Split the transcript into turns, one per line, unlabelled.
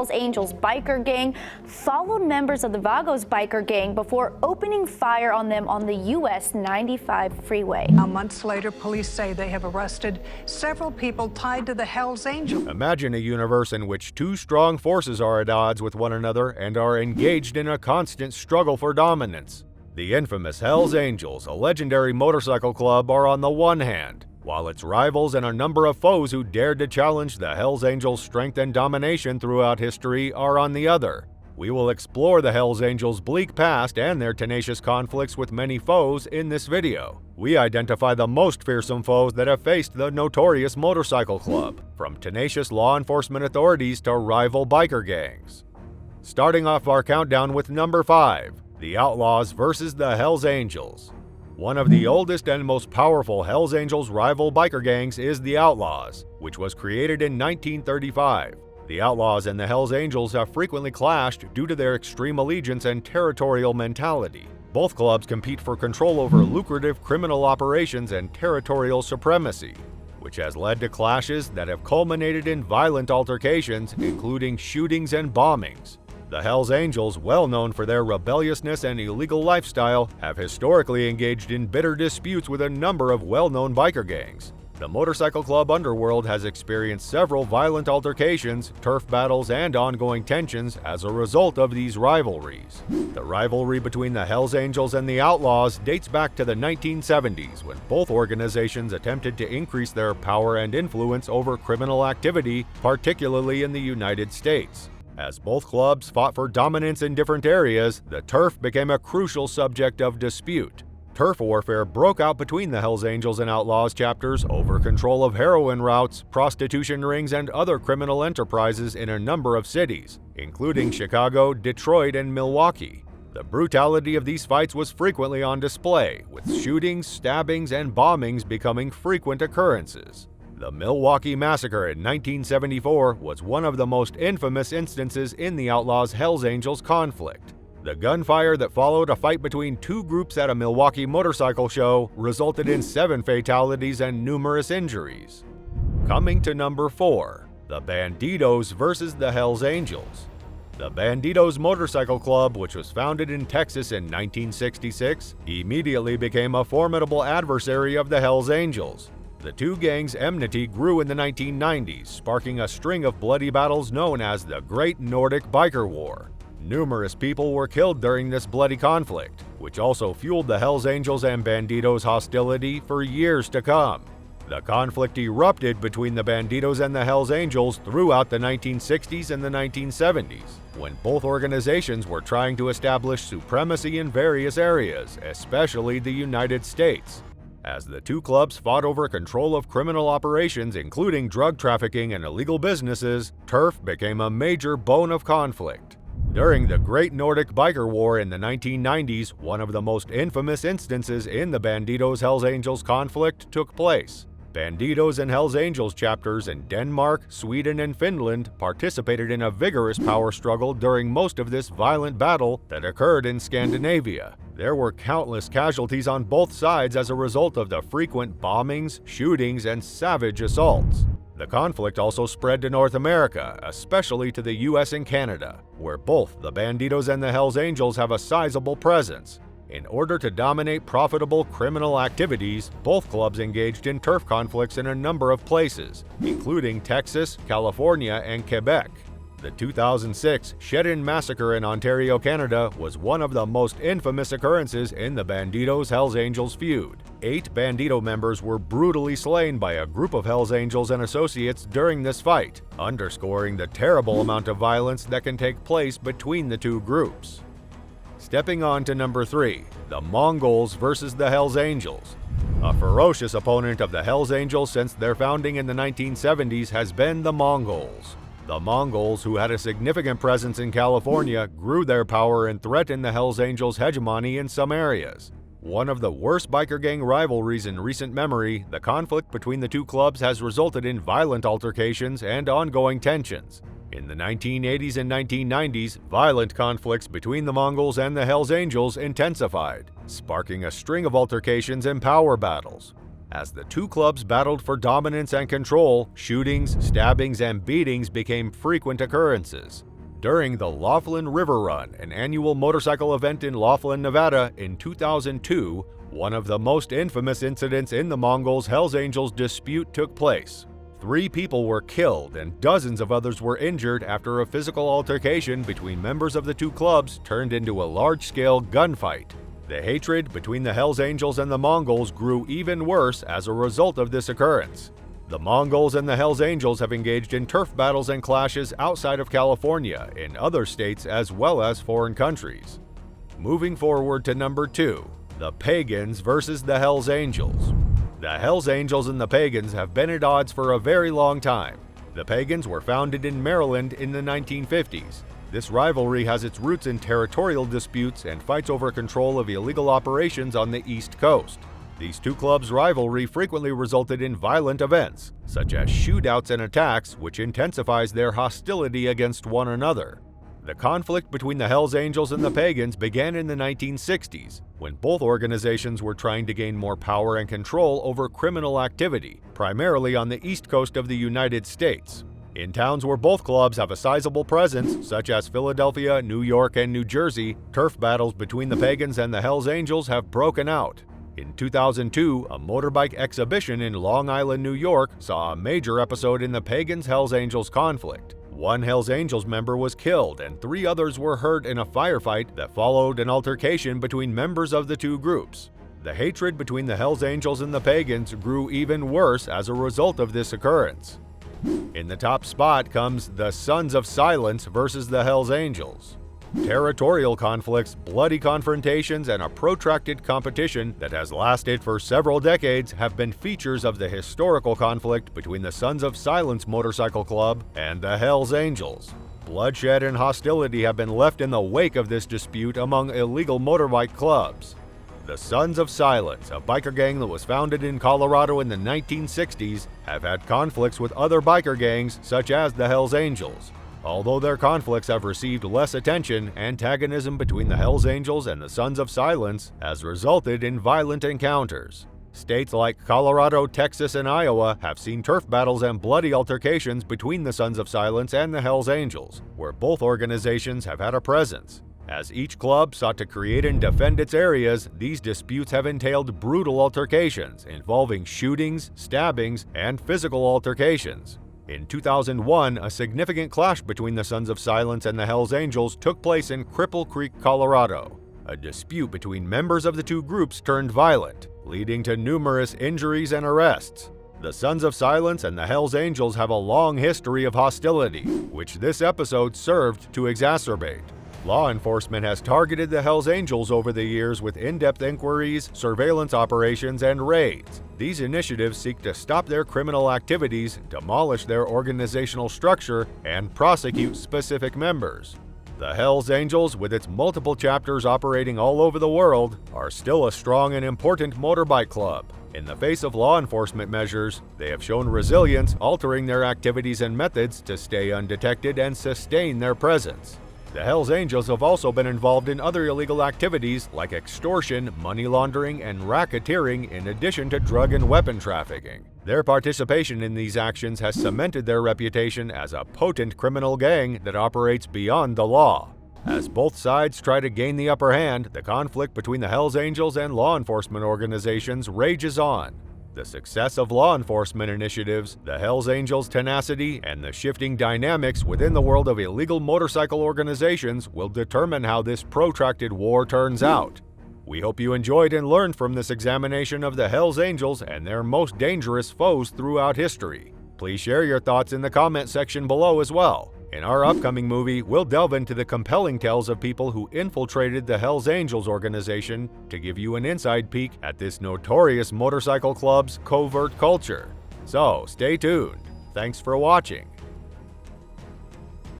Hells Angels biker gang followed members of the Vagos biker gang before opening fire on them on the US 95 freeway.
Now, months later, police say they have arrested several people tied to the Hells Angels.
Imagine a universe in which two strong forces are at odds with one another and are engaged in a constant struggle for dominance. The infamous Hells Angels, a legendary motorcycle club, are on the one hand, while its rivals and a number of foes who dared to challenge the Hells Angels' strength and domination throughout history are on the other. We will explore the Hells Angels' bleak past and their tenacious conflicts with many foes in this video. We identify the most fearsome foes that have faced the notorious motorcycle club, from tenacious law enforcement authorities to rival biker gangs. Starting off our countdown with number 5, the Outlaws versus the Hells Angels. One of the oldest and most powerful Hells Angels rival biker gangs is the Outlaws, which was created in 1935. The Outlaws and the Hells Angels have frequently clashed due to their extreme allegiance and territorial mentality. Both clubs compete for control over lucrative criminal operations and territorial supremacy, which has led to clashes that have culminated in violent altercations, including shootings and bombings. The Hells Angels, well known for their rebelliousness and illegal lifestyle, have historically engaged in bitter disputes with a number of well-known biker gangs. The motorcycle club underworld has experienced several violent altercations, turf battles, and ongoing tensions as a result of these rivalries. The rivalry between the Hells Angels and the Outlaws dates back to the 1970s, when both organizations attempted to increase their power and influence over criminal activity, particularly in the United States. As both clubs fought for dominance in different areas, the turf became a crucial subject of dispute. Turf warfare broke out between the Hells Angels and Outlaws chapters over control of heroin routes, prostitution rings, and other criminal enterprises in a number of cities, including Chicago, Detroit, and Milwaukee. The brutality of these fights was frequently on display, with shootings, stabbings, and bombings becoming frequent occurrences. The Milwaukee Massacre in 1974 was one of the most infamous instances in the Outlaws' Hells Angels conflict. The gunfire that followed a fight between two groups at a Milwaukee motorcycle show resulted in 7 fatalities and numerous injuries. Coming to number 4, the Bandidos versus the Hells Angels. The Bandidos Motorcycle Club, which was founded in Texas in 1966, immediately became a formidable adversary of the Hells Angels. The two gangs' enmity grew in the 1990s, sparking a string of bloody battles known as the Great Nordic Biker War. Numerous people were killed during this bloody conflict, which also fueled the Hells Angels and Bandidos' hostility for years to come. The conflict erupted between the Bandidos and the Hells Angels throughout the 1960s and the 1970s, when both organizations were trying to establish supremacy in various areas, especially the United States. As the two clubs fought over control of criminal operations, including drug trafficking and illegal businesses, turf became a major bone of conflict. During the Great Nordic Biker War in the 1990s, one of the most infamous instances in the Bandidos-Hells Angels conflict took place. Bandidos and Hells Angels chapters in Denmark, Sweden, and Finland participated in a vigorous power struggle during most of this violent battle that occurred in Scandinavia. There were countless casualties on both sides as a result of the frequent bombings, shootings, and savage assaults. The conflict also spread to North America, especially to the US and Canada, where both the Bandidos and the Hells Angels have a sizable presence. In order to dominate profitable criminal activities, both clubs engaged in turf conflicts in a number of places, including Texas, California, and Quebec. The 2006 Shedden Massacre in Ontario, Canada was one of the most infamous occurrences in the Bandidos-Hells Angels feud. 8 Bandito members were brutally slain by a group of Hells Angels and associates during this fight, underscoring the terrible amount of violence that can take place between the two groups. Stepping on to number 3, the Mongols versus the Hells Angels. A ferocious opponent of the Hells Angels since their founding in the 1970s has been the Mongols. The Mongols, who had a significant presence in California, grew their power and threatened the Hells Angels' hegemony in some areas. One of the worst biker gang rivalries in recent memory, the conflict between the two clubs has resulted in violent altercations and ongoing tensions. In the 1980s and 1990s, violent conflicts between the Mongols and the Hells Angels intensified, sparking a string of altercations and power battles. As the two clubs battled for dominance and control, shootings, stabbings, and beatings became frequent occurrences. During the Laughlin River Run, an annual motorcycle event in Laughlin, Nevada in 2002, one of the most infamous incidents in the Mongols' Hells Angels dispute took place. 3 people were killed and dozens of others were injured after a physical altercation between members of the 2 clubs turned into a large-scale gunfight. The hatred between the Hells Angels and the Mongols grew even worse as a result of this occurrence. The Mongols and the Hells Angels have engaged in turf battles and clashes outside of California, in other states as well as foreign countries. Moving forward to number 2, the Pagans versus the Hells Angels. The Hells Angels and the Pagans have been at odds for a very long time. The Pagans were founded in Maryland in the 1950s. This rivalry has its roots in territorial disputes and fights over control of illegal operations on the East Coast. These 2 clubs' rivalry frequently resulted in violent events, such as shootouts and attacks, which intensifies their hostility against one another. The conflict between the Hells Angels and the Pagans began in the 1960s, when both organizations were trying to gain more power and control over criminal activity, primarily on the East Coast of the United States. In towns where both clubs have a sizable presence, such as Philadelphia, New York, and New Jersey, turf battles between the Pagans and the Hells Angels have broken out. In 2002, a motorbike exhibition in Long Island, New York, saw a major episode in the Pagans-Hells Angels conflict. 1 Hells Angels member was killed and 3 others were hurt in a firefight that followed an altercation between members of the 2 groups. The hatred between the Hells Angels and the Pagans grew even worse as a result of this occurrence. In the top spot comes the Sons of Silence versus the Hells Angels. Territorial conflicts, bloody confrontations, and a protracted competition that has lasted for several decades have been features of the historical conflict between the Sons of Silence Motorcycle Club and the Hells Angels. Bloodshed and hostility have been left in the wake of this dispute among illegal motorbike clubs. The Sons of Silence, a biker gang that was founded in Colorado in the 1960s, have had conflicts with other biker gangs such as the Hells Angels. Although their conflicts have received less attention, antagonism between the Hells Angels and the Sons of Silence has resulted in violent encounters. States like Colorado, Texas, and Iowa have seen turf battles and bloody altercations between the Sons of Silence and the Hells Angels, where both organizations have had a presence. As each club sought to create and defend its areas, these disputes have entailed brutal altercations involving shootings, stabbings, and physical altercations. In 2001, a significant clash between the Sons of Silence and the Hells Angels took place in Cripple Creek, Colorado. A dispute between members of the 2 groups turned violent, leading to numerous injuries and arrests. The Sons of Silence and the Hells Angels have a long history of hostility, which this episode served to exacerbate. Law enforcement has targeted the Hells Angels over the years with in-depth inquiries, surveillance operations, and raids. These initiatives seek to stop their criminal activities, demolish their organizational structure, and prosecute specific members. The Hells Angels, with its multiple chapters operating all over the world, are still a strong and important motorbike club. In the face of law enforcement measures, they have shown resilience, altering their activities and methods to stay undetected and sustain their presence. The Hells Angels have also been involved in other illegal activities like extortion, money laundering, and racketeering, in addition to drug and weapon trafficking. Their participation in these actions has cemented their reputation as a potent criminal gang that operates beyond the law. As both sides try to gain the upper hand, the conflict between the Hells Angels and law enforcement organizations rages on. The success of law enforcement initiatives, the Hells Angels' tenacity, and the shifting dynamics within the world of illegal motorcycle organizations will determine how this protracted war turns out. We hope you enjoyed and learned from this examination of the Hells Angels and their most dangerous foes throughout history. Please share your thoughts in the comment section below as well. In our upcoming movie, we'll delve into the compelling tales of people who infiltrated the Hells Angels organization to give you an inside peek at this notorious motorcycle club's covert culture. So, stay tuned. Thanks for watching.